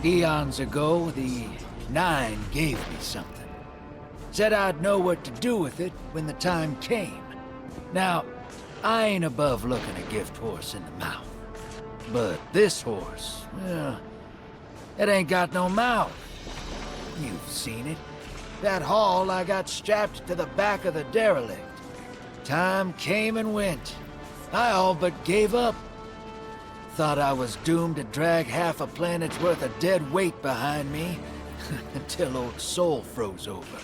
Eons ago, the Nine gave me something. Said I'd know what to do with it when the time came. Now, I ain't above looking a gift horse in the mouth. But this horse, well, it ain't got no mouth. You've seen it. That haul I got strapped to the back of the derelict. Time came and went. I all but gave up. Thought I was doomed to drag half a planet's worth of dead weight behind me, until old Soul froze over.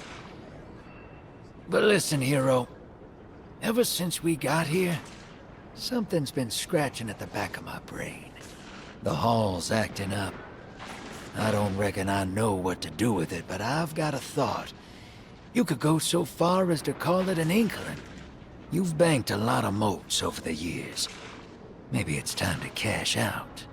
But listen, hero. Ever since we got here, something's been scratching at the back of my brain. The hall's acting up. I don't reckon I know what to do with it, but I've got a thought. You could go so far as to call it an inkling. You've banked a lot of motes over the years. Maybe it's time to cash out.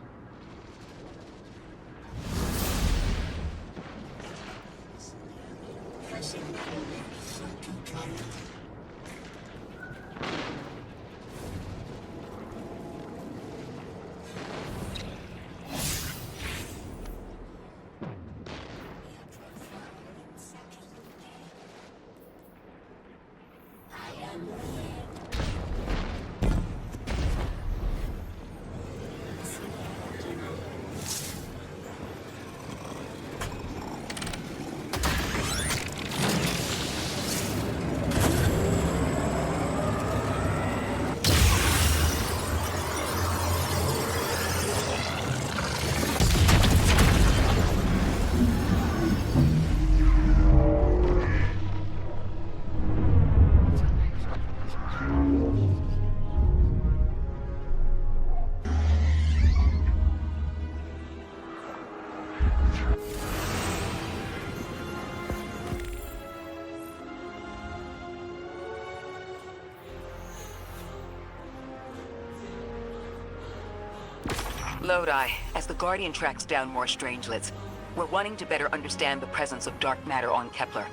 Lodi, as the Guardian tracks down more strangelets, we're wanting to better understand the presence of dark matter on Kepler.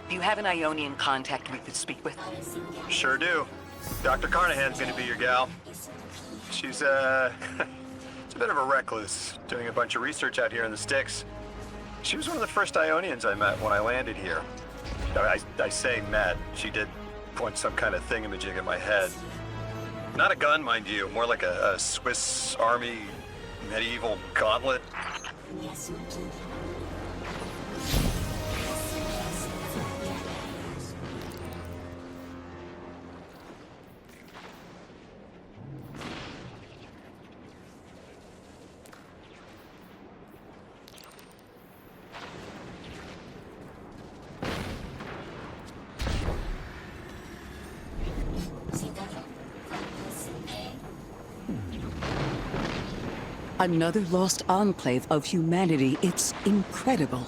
Do you have an Ionian contact we could speak with? Sure do. Dr. Carnahan's gonna be your gal. She's, she's a bit of a recluse, doing a bunch of research out here in the sticks. She was one of the first Ionians I met when I landed here. I say met. She did point some kind of thingamajig at my head. Not a gun, mind you, more like a Swiss Army medieval gauntlet. Another lost enclave of humanity. It's incredible.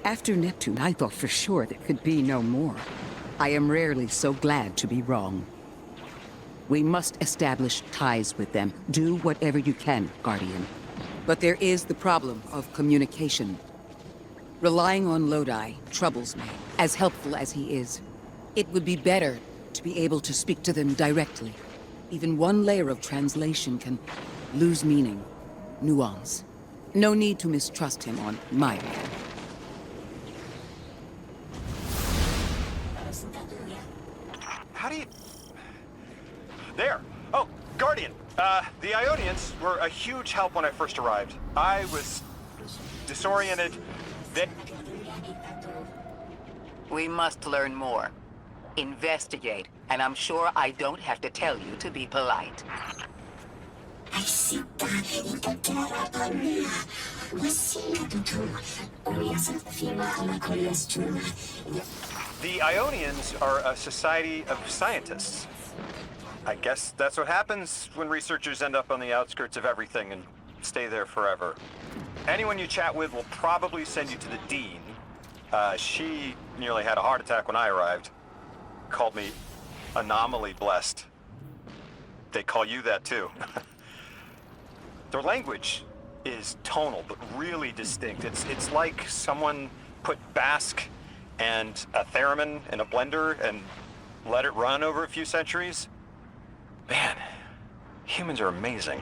After Neptune, I thought for sure there could be no more. I am rarely so glad to be wrong. We must establish ties with them. Do whatever you can, Guardian. But there is the problem of communication. Relying on Lodi troubles me, as helpful as he is. It would be better to be able to speak to them directly. Even one layer of translation can lose meaning, nuance. No need to mistrust him on my part. How do you... There! Oh, Guardian! The Ionians were a huge help when I first arrived. I was disoriented. We must learn more. Investigate, and I'm sure I don't have to tell you to be polite. The Ionians are a society of scientists. I guess that's what happens when researchers end up on the outskirts of everything and stay there forever. Anyone you chat with will probably send you to the Dean. She nearly had a heart attack when I arrived. Called me anomaly blessed. They call you that too. Their language is tonal, but really distinct. It's like someone put Basque and a theremin in a blender and let it run over a few centuries. Man, humans are amazing.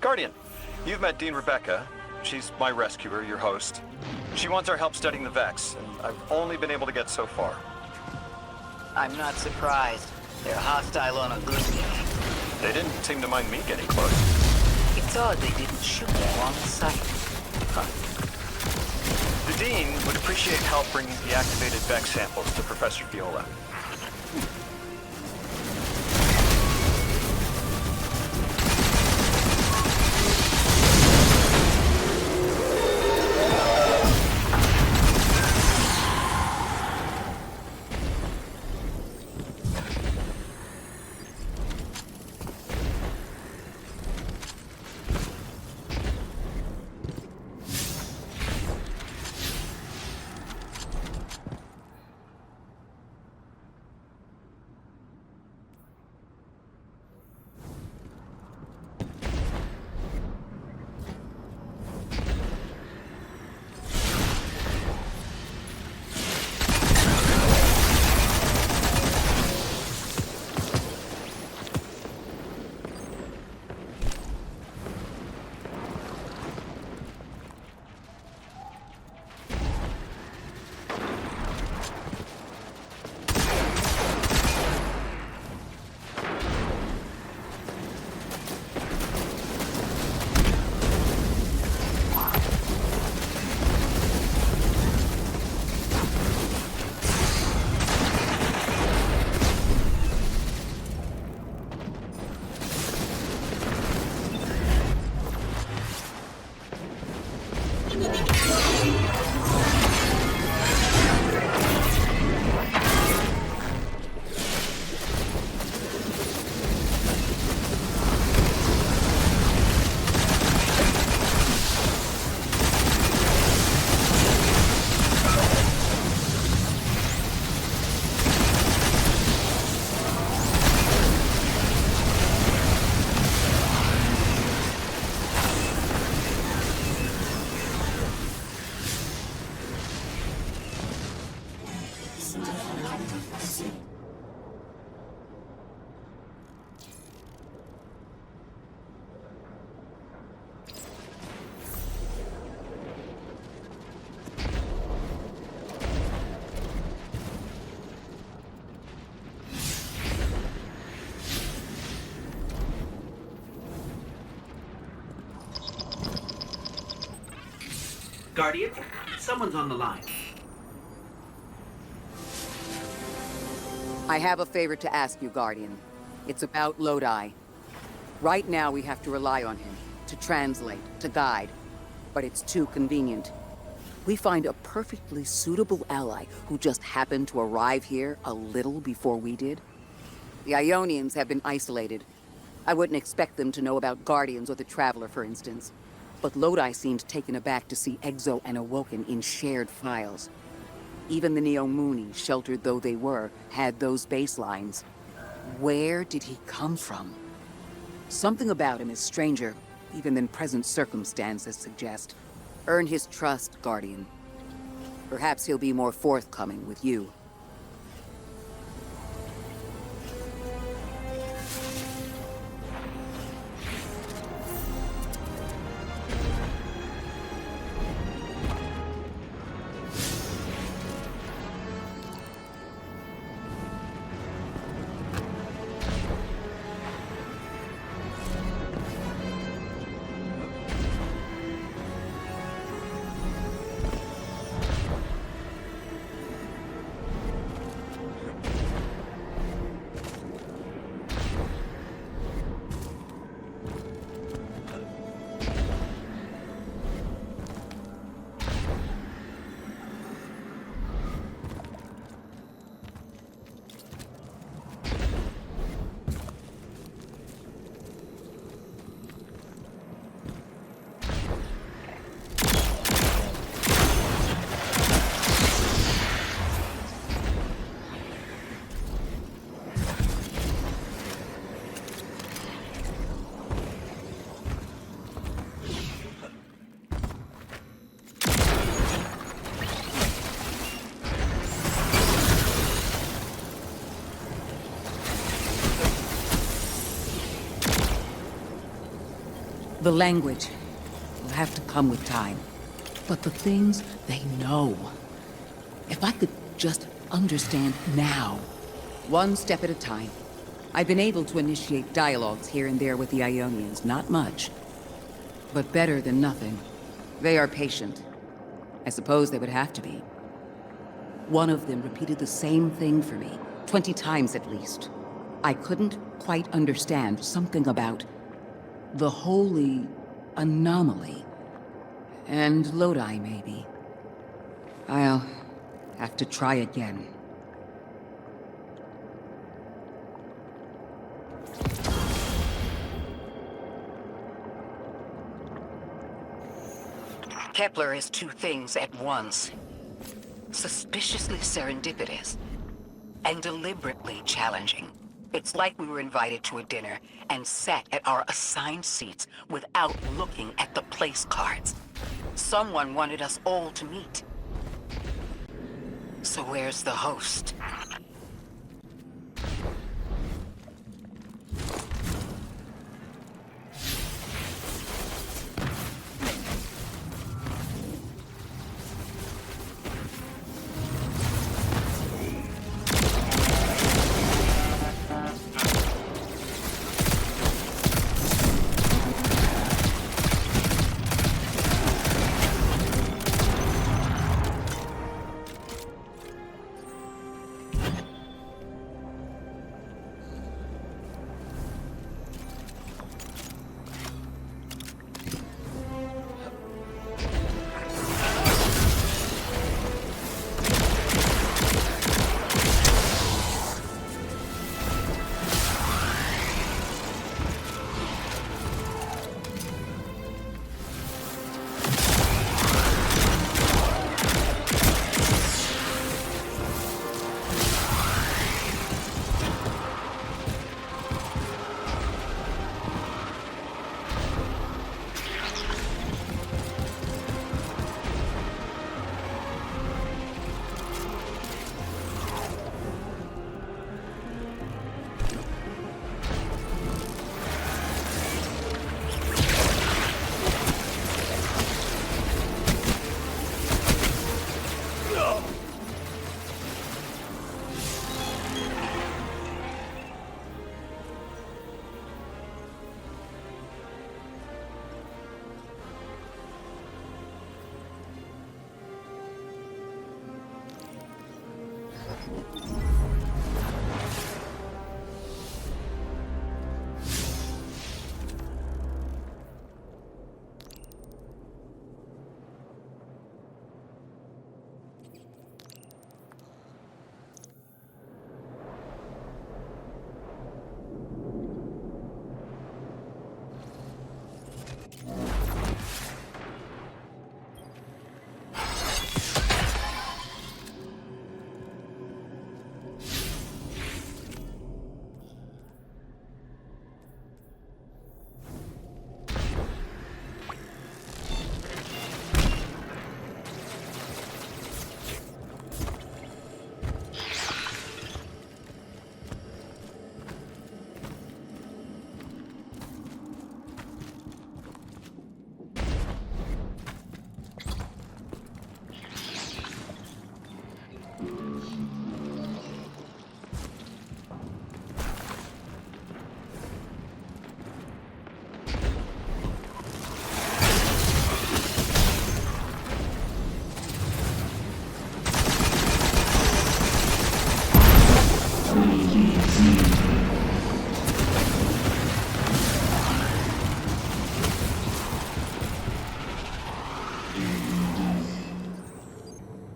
Guardian, you've met Dean Rebecca. She's my rescuer, your host. She wants our help studying the Vex, and I've only been able to get so far. I'm not surprised. They're hostile on a good day. They didn't seem to mind me getting close. It's odd they didn't shoot you on sight. Huh. The Dean would appreciate help bringing the activated Vex samples to Professor Viola. Guardian, someone's on the line. I have a favor to ask you, Guardian. It's about Lodi. Right now, we have to rely on him to translate, to guide. But it's too convenient. We find a perfectly suitable ally who just happened to arrive here a little before we did. The Ionians have been isolated. I wouldn't expect them to know about Guardians or the Traveler, for instance. But Lodi seemed taken aback to see Exo and Awoken in shared files. Even the Neo-Moonies, sheltered though they were, had those baselines. Where did he come from? Something about him is stranger, even than present circumstances suggest. Earn his trust, Guardian. Perhaps he'll be more forthcoming with you. The language will have to come with time. But the things they know. If I could just understand now, one step at a time. I've been able to initiate dialogues here and there with the Ionians, not much. But better than nothing. They are patient. I suppose they would have to be. One of them repeated the same thing for me, 20 times at least. I couldn't quite understand something about the holy anomaly. And Lodi, maybe. I'll have to try again. Kepler is two things at once. Suspiciously serendipitous and deliberately challenging. It's like we were invited to a dinner and sat at our assigned seats without looking at the place cards. Someone wanted us all to meet. So where's the host?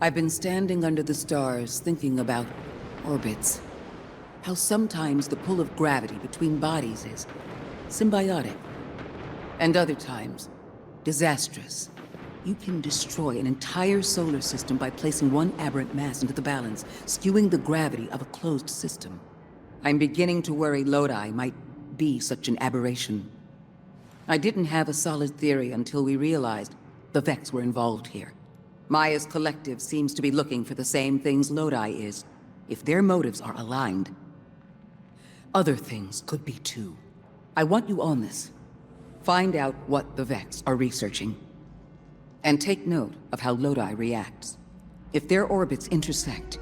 I've been standing under the stars thinking about orbits. How sometimes the pull of gravity between bodies is symbiotic. And other times, disastrous. You can destroy an entire solar system by placing one aberrant mass into the balance, skewing the gravity of a closed system. I'm beginning to worry Lodi might be such an aberration. I didn't have a solid theory until we realized the Vex were involved here. Maya's collective seems to be looking for the same things Lodi is. If their motives are aligned, other things could be too. I want you on this. Find out what the Vex are researching. And take note of how Lodi reacts. If their orbits intersect,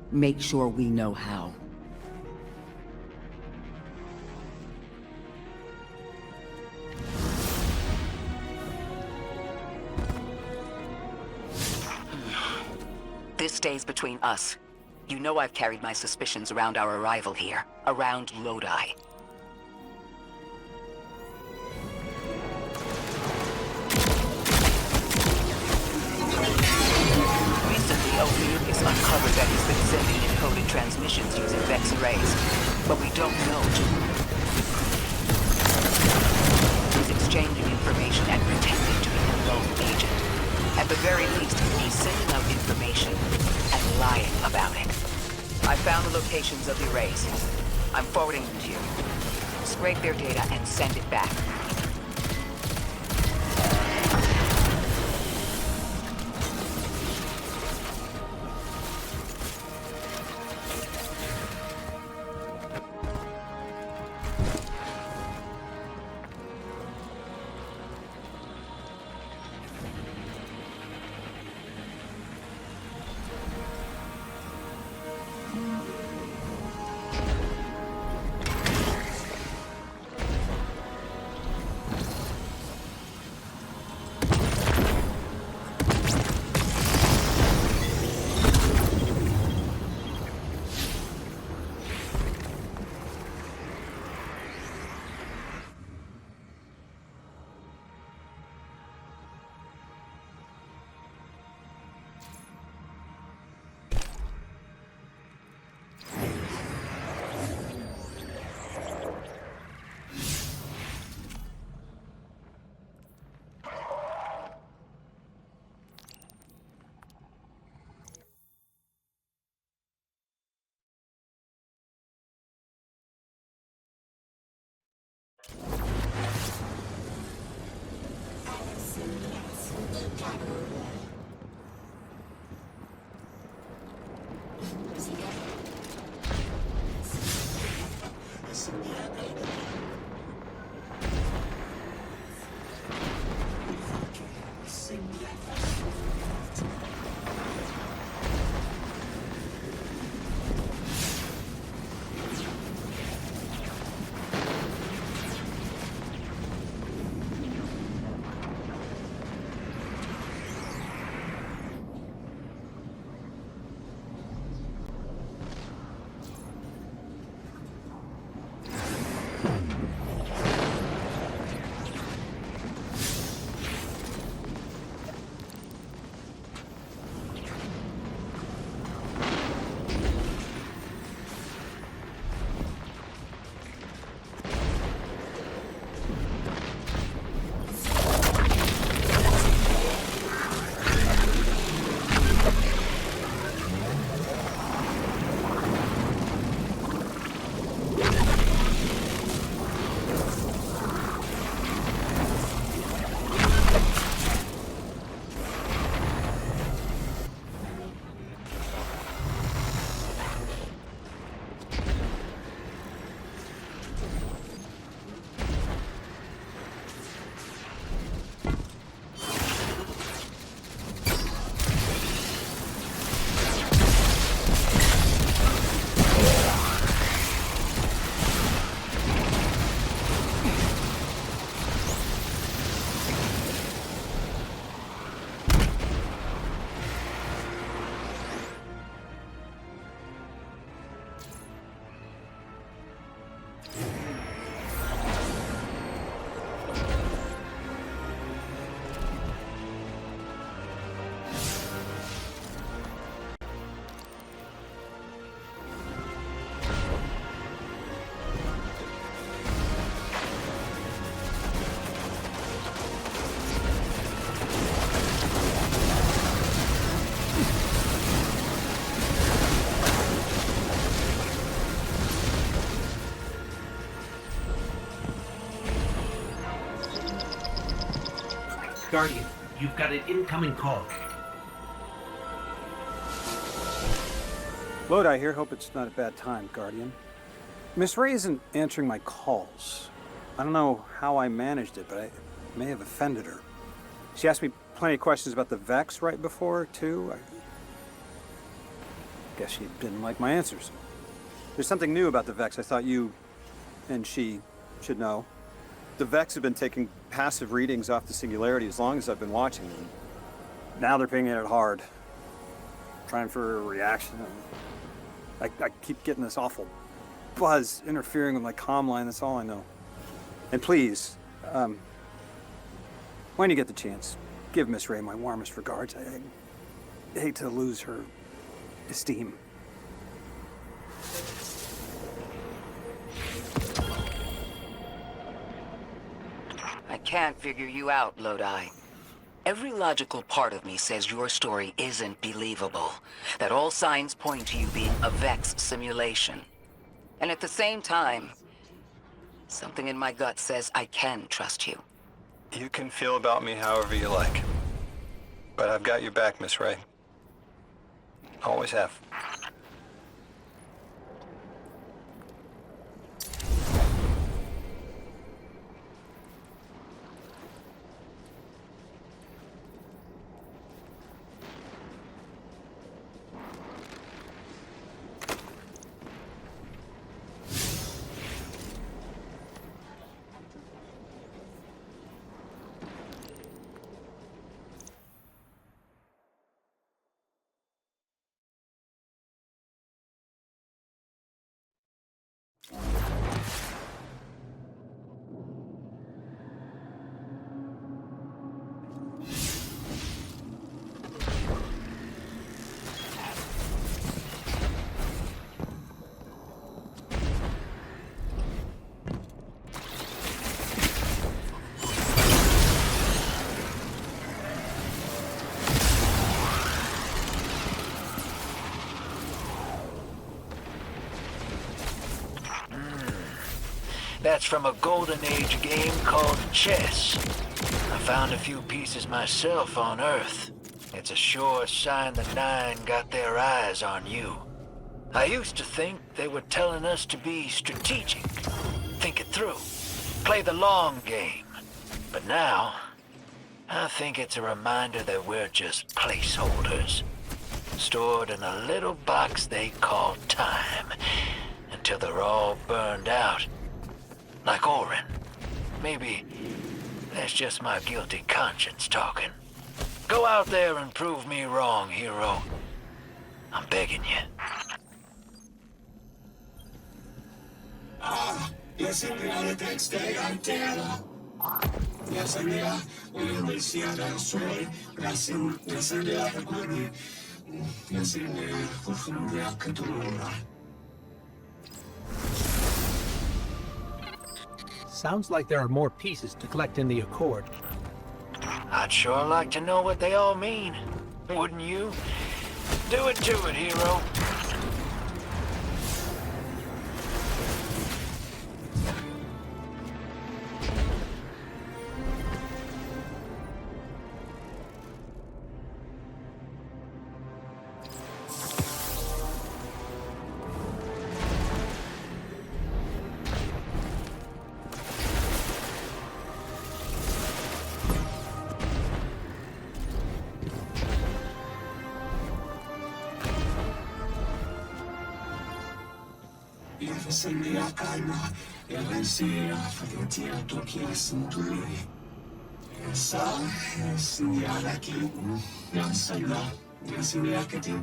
make sure we know how. This stays between us. You know I've carried my suspicions around our arrival here, around Lodi. Recently, Ophiuchus uncovered that he's been sending encoded transmissions using Vex arrays, but we don't know he's exchanging information and pretending to be a lone agent. At the very least, he's sending out information and lying about it. I found the locations of the arrays. I'm forwarding them to you. Scrape their data and send it back. Guardian, you've got an incoming call. Lodi here. Hope it's not a bad time, Guardian. Miss Ray isn't answering my calls. I don't know how I managed it, but I may have offended her. She asked me plenty of questions about the Vex right before, too. I guess she didn't like my answers. There's something new about the Vex I thought you and she should know. The Vex have been taking passive readings off the Singularity as long as I've been watching them. Now they're pinging it hard. Trying for a reaction. I keep getting this awful buzz interfering with my comm line, that's all I know. And please, when you get the chance, give Miss Ray my warmest regards. I hate to lose her esteem. I can't figure you out, Lodi. Every logical part of me says your story isn't believable. That all signs point to you being a Vex simulation. And at the same time, something in my gut says I can trust you. You can feel about me however you like. But I've got your back, Miss Ray. Always have. That's from a Golden Age game called chess. I found a few pieces myself on Earth. It's a sure sign the Nine got their eyes on you. I used to think they were telling us to be strategic, think it through, play the long game. But now, I think it's a reminder that we're just placeholders, stored in a little box they call time, until they're all burned out. Like Orin. Maybe that's just my guilty conscience talking. Go out there and prove me wrong, hero. I'm begging you. Yes, in the next day I dare. Yes, I dare. We will see that story. Yes, in the other good. Yes, in the Sounds like there are more pieces to collect in the Accord. I'd sure like to know what they all mean. Wouldn't you? Do it to it, hero. Sembra calma e pensiero fatica tocchi sentui e sa e segnala che non sai là non si vede che ti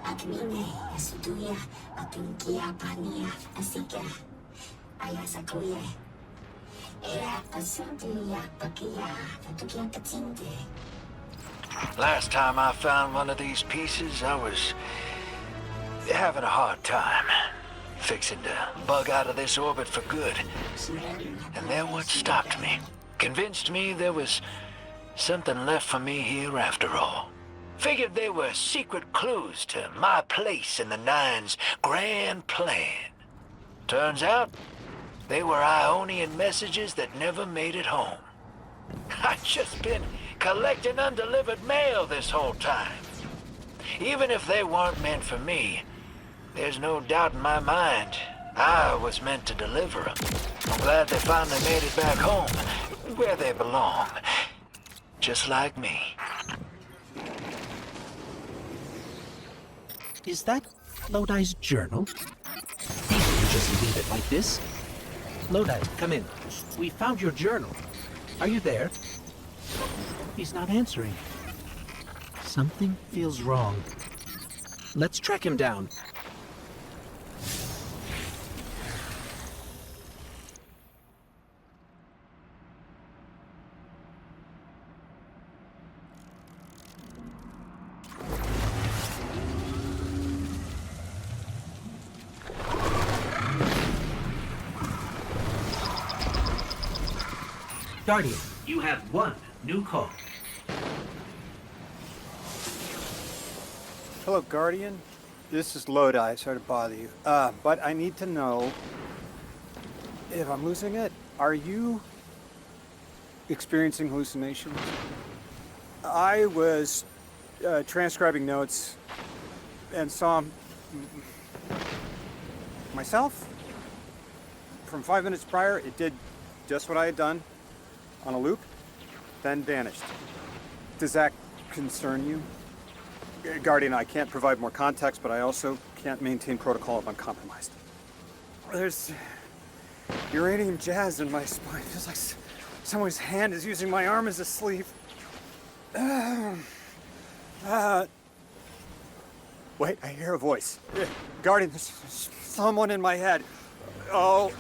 Akmine, Asuduya, Apinkia, Pania, Asika, Ayasakuye, Ea, Asuduya, Pakia, Patukia, Patinte. Last time I found one of these pieces, I was having a hard time. Fixing to bug out of this orbit for good. And then what stopped me? Convinced me there was something left for me here after all. Figured they were secret clues to my place in the Nine's grand plan. Turns out, they were Ionian messages that never made it home. I've just been collecting undelivered mail this whole time. Even if they weren't meant for me, there's no doubt in my mind I was meant to deliver them. I'm glad they finally made it back home, where they belong. Just like me. Is that Lodi's journal? He didn't just leave it like this. Lodi, come in. We found your journal. Are you there? He's not answering. Something feels wrong. Let's track him down. Guardian, you have one new call. Hello, Guardian. This is Lodi. Sorry to bother you. But I need to know if I'm losing it. Are you experiencing hallucinations? I was transcribing notes and saw myself from 5 minutes prior. It did just what I had done on a loop, then vanished. Does that concern you? Guardian, I can't provide more context, but I also can't maintain protocol if I'm compromised. There's uranium jazz in my spine. It feels like someone's hand is using my arm as a sleeve. Wait, I hear a voice. Guardian, there's someone in my head. Oh.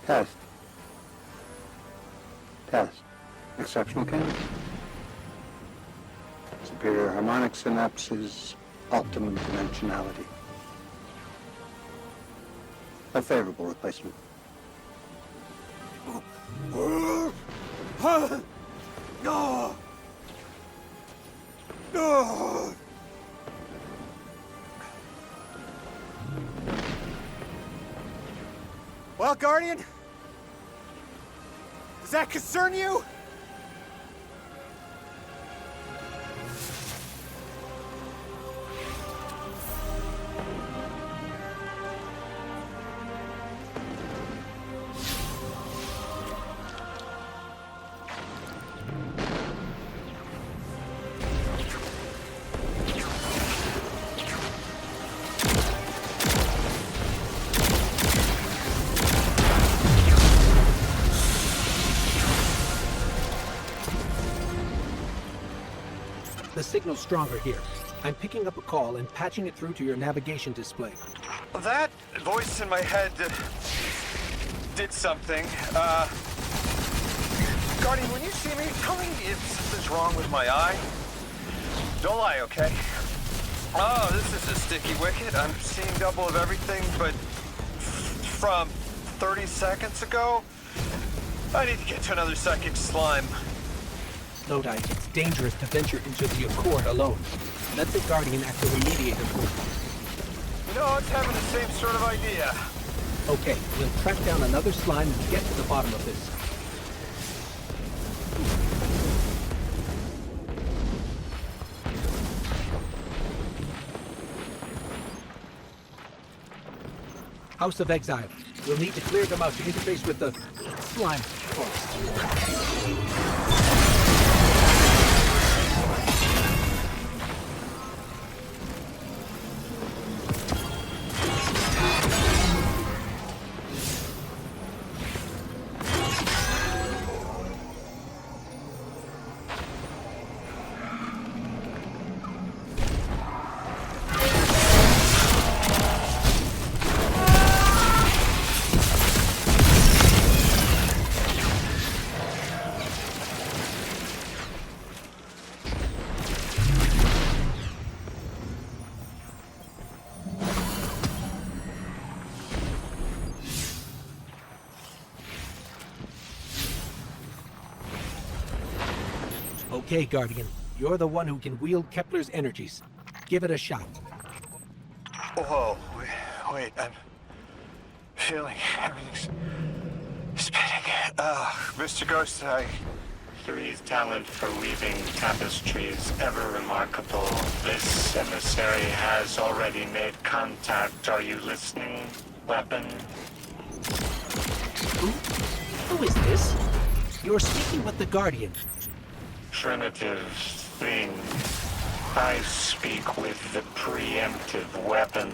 Test. Exceptional case. Superior harmonic synapses, optimum dimensionality. A favorable replacement. Well, Guardian? Does that concern you? The signal's stronger here. I'm picking up a call and patching it through to your navigation display. That voice in my head did something. Guardian, when you see me, tell me if something's wrong with my eye. Don't lie, okay? Oh, this is a sticky wicket. I'm seeing double of everything, but from 30 seconds ago, I need to get to another psychic slime. Lodi, it's dangerous to venture into the Ikora alone. Let the Guardian act as a mediator for you. You know, I was having the same sort of idea. Okay, we'll track down another slime and get to the bottom of this. House of Exile. We'll need to clear them out to interface with the slime forest. Okay, Guardian. You're the one who can wield Kepler's energies. Give it a shot. Whoa, wait, I'm feeling everything's spinning. Mr. Ghost, Three's talent for weaving tapestries ever remarkable. This emissary has already made contact. Are you listening, weapon? Who is this? You're speaking with the Guardian. Primitive thing. I speak with the preemptive weapon.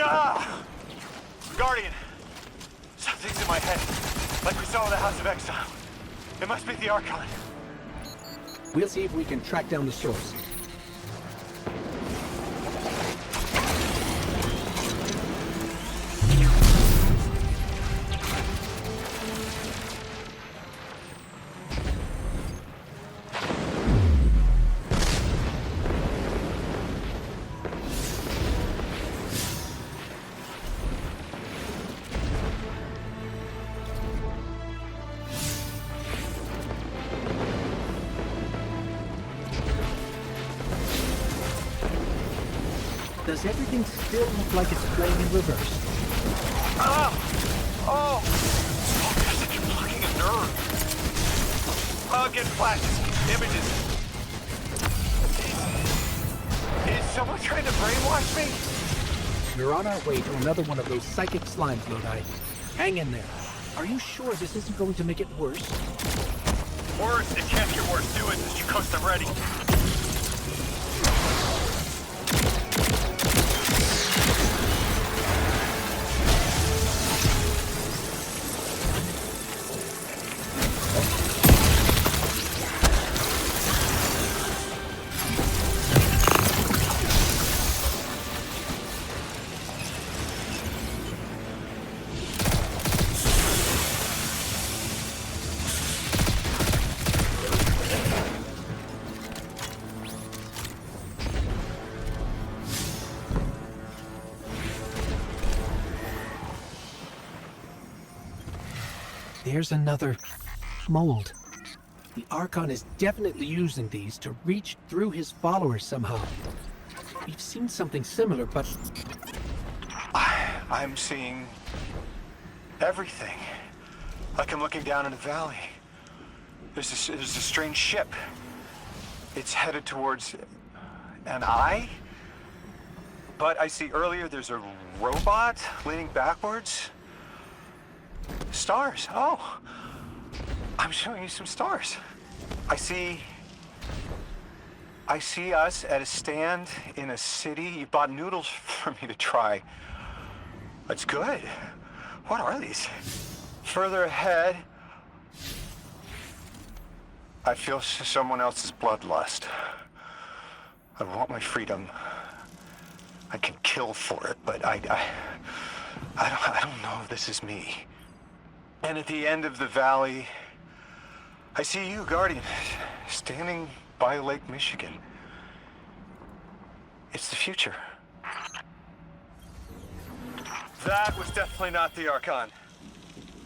Ah! Guardian! Something's in my head, like we saw in the House of Exile. It must be the Archon. We'll see if we can track down the source. Does everything still look like it's playing in reverse? Oh! Focus, you're blocking a nerve. I'll get flashes, images. Is someone trying to brainwash me? We're on our way to another one of those psychic slimes, Lodi. Hang in there. Are you sure this isn't going to make it worse? Worse, it can't get worse. Do it, Mr. Ghost, I'm ready. There's another mold. The Archon is definitely using these to reach through his followers somehow. We've seen something similar, but I'm seeing everything. Like I'm looking down in a valley. There's a strange ship. It's headed towards an eye. But I see earlier there's a robot leaning backwards. Stars. Oh, I'm showing you some stars. I see us at a stand in a city. You bought noodles for me to try. That's good. What are these? Further ahead, I feel someone else's bloodlust. I want my freedom. I can kill for it, but I don't know if this is me. And at the end of the valley, I see you, Guardian, standing by Lake Michigan. It's the future. That was definitely not the Archon.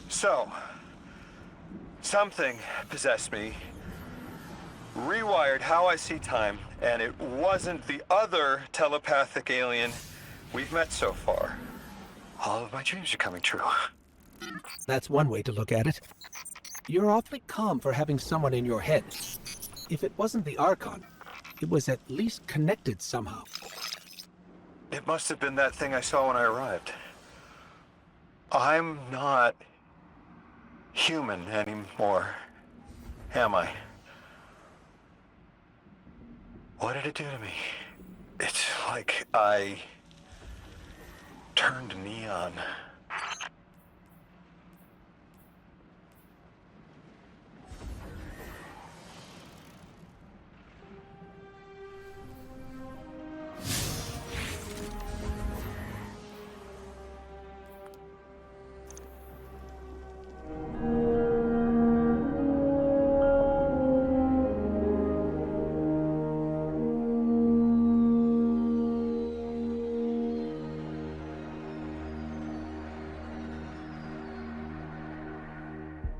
So, Something possessed me, rewired how I see time, and it wasn't the other telepathic alien we've met so far. All of my dreams are coming true. That's one way to look at it. You're awfully calm for having someone in your head. If it wasn't the Archon, it was at least connected somehow. It must have been that thing I saw when I arrived. I'm not human anymore, am I? What did it do to me? It's like I turned neon.